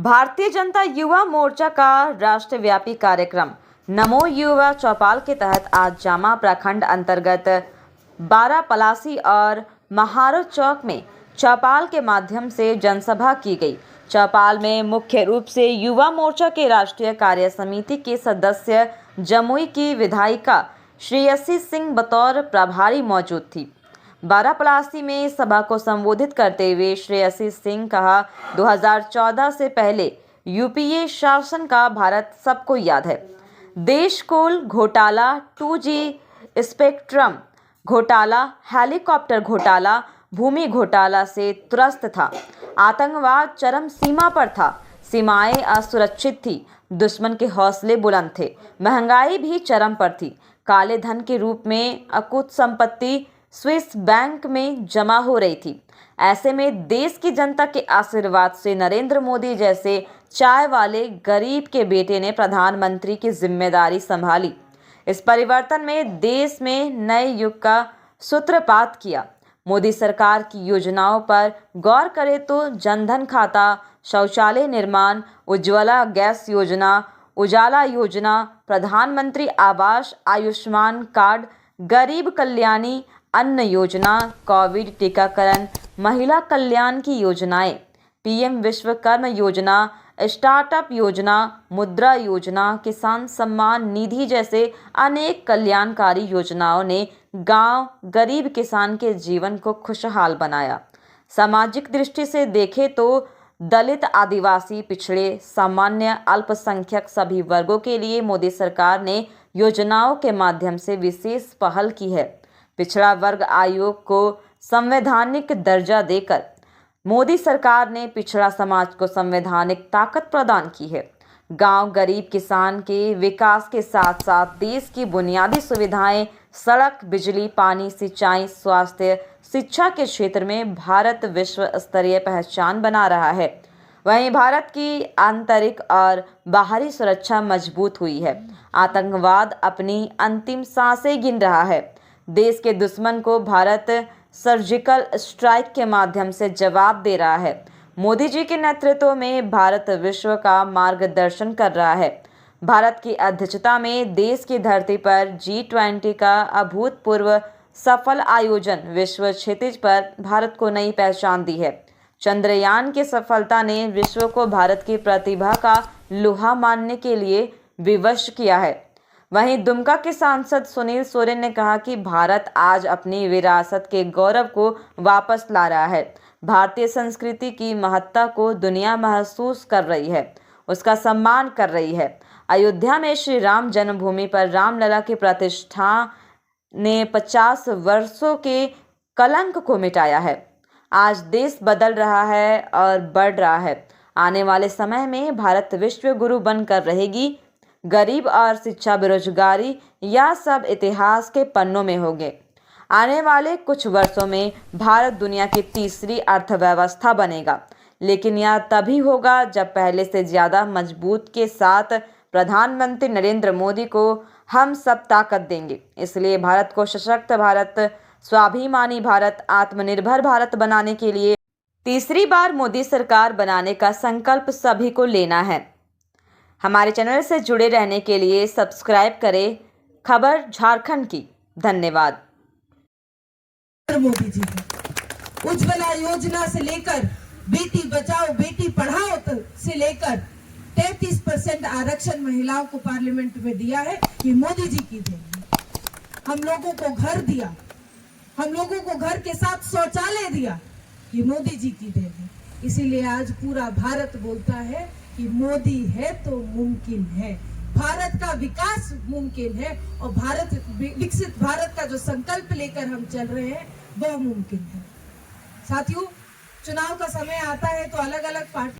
भारतीय जनता युवा मोर्चा का राष्ट्रव्यापी कार्यक्रम नमो युवा चौपाल के तहत आज जामा प्रखंड अंतर्गत बारापलासी और महारो चौक में चौपाल के माध्यम से जनसभा की गई। चौपाल में मुख्य रूप से युवा मोर्चा के राष्ट्रीय कार्य समिति के सदस्य जमुई की विधायिका श्रेयसी सिंह बतौर प्रभारी मौजूद थी। बारापलासी में सभा को संबोधित करते हुए श्रेयसी सिंह कहा, 2014 से पहले यूपीए शासन का भारत सबको याद है। देश कोल घोटाला, 2G स्पेक्ट्रम घोटाला, हेलीकॉप्टर घोटाला, भूमि घोटाला से त्रस्त था। आतंकवाद चरम सीमा पर था। सीमाएं असुरक्षित थी। दुश्मन के हौसले बुलंद थे। महंगाई भी चरम पर थी। काले धन के रूप में अकुत संपत्ति स्विस बैंक में जमा हो रही थी। ऐसे में देश की जनता के आशीर्वाद से नरेंद्र मोदी जैसे चाय वाले गरीब के बेटे ने प्रधानमंत्री की जिम्मेदारी संभाली। इस परिवर्तन में देश में नए युग का सूत्रपात किया। मोदी सरकार की योजनाओं पर गौर करें तो जनधन खाता, शौचालय निर्माण, उज्ज्वला गैस योजना, उजाला योजना, प्रधानमंत्री आवास, आयुष्मान कार्ड, गरीब कल्याणी अन्न योजना, कोविड टीकाकरण, महिला कल्याण की योजनाएं, पीएम विश्वकर्मा योजना, स्टार्टअप योजना, मुद्रा योजना, किसान सम्मान निधि जैसे अनेक कल्याणकारी योजनाओं ने गांव गरीब किसान के जीवन को खुशहाल बनाया। सामाजिक दृष्टि से देखें तो दलित, आदिवासी, पिछड़े, सामान्य, अल्पसंख्यक सभी वर्गों के लिए मोदी सरकार ने योजनाओं के माध्यम से विशेष पहल की है। पिछड़ा वर्ग आयोग को संवैधानिक दर्जा देकर मोदी सरकार ने पिछड़ा समाज को संवैधानिक ताकत प्रदान की है। गांव गरीब किसान के विकास के साथ साथ देश की बुनियादी सुविधाएं, सड़क, बिजली, पानी, सिंचाई, स्वास्थ्य, शिक्षा के क्षेत्र में भारत विश्व स्तरीय पहचान बना रहा है। वहीं भारत की आंतरिक और बाहरी सुरक्षा मजबूत हुई है। आतंकवाद अपनी अंतिम सांसें गिन रहा है। देश के दुश्मन को भारत सर्जिकल स्ट्राइक के माध्यम से जवाब दे रहा है। मोदी जी के नेतृत्व में भारत विश्व का मार्गदर्शन कर रहा है। भारत की अध्यक्षता में देश की धरती पर G20 का अभूतपूर्व सफल आयोजन विश्व क्षितिज पर भारत को नई पहचान दी है। चंद्रयान की सफलता ने विश्व को भारत की प्रतिभा का लोहा मानने के लिए विवश किया है। वहीं दुमका के सांसद सुनील सोरेन ने कहा कि भारत आज अपनी विरासत के गौरव को वापस ला रहा है। भारतीय संस्कृति की महत्ता को दुनिया महसूस कर रही है, उसका सम्मान कर रही है। अयोध्या में श्री राम जन्मभूमि पर रामलला की प्रतिष्ठा ने 50 वर्षों के कलंक को मिटाया है। आज देश बदल रहा है और बढ़ रहा है। आने वाले समय में भारत विश्व गुरु बनकर रहेगी। गरीब और शिक्षा, बेरोजगारी, यह सब इतिहास के पन्नों में होंगे। आने वाले कुछ वर्षों में भारत दुनिया की तीसरी अर्थव्यवस्था बनेगा, लेकिन यह तभी होगा जब पहले से ज़्यादा मजबूत के साथ प्रधानमंत्री नरेंद्र मोदी को हम सब ताकत देंगे। इसलिए भारत को सशक्त भारत, स्वाभिमानी भारत, आत्मनिर्भर भारत बनाने के लिए तीसरी बार मोदी सरकार बनाने का संकल्प सभी को लेना है। हमारे चैनल से जुड़े रहने के लिए सब्सक्राइब करें खबर झारखंड की। धन्यवाद। मोदी जी उज्ज्वला योजना से लेकर बेटी बचाओ बेटी पढ़ाओ से लेकर 33% आरक्षण महिलाओं को पार्लियामेंट में दिया है, ये मोदी जी की देन है। हम लोगों को घर दिया, हम लोगों को घर के साथ शौचालय दिया, ये मोदी जी की देन है। इसीलिए आज पूरा भारत बोलता है कि मोदी है तो मुमकिन है, भारत का विकास मुमकिन है और भारत विकसित भारत का जो संकल्प लेकर हम चल रहे हैं वह मुमकिन है। साथियों, चुनाव का समय आता है तो अलग अलग पार्टी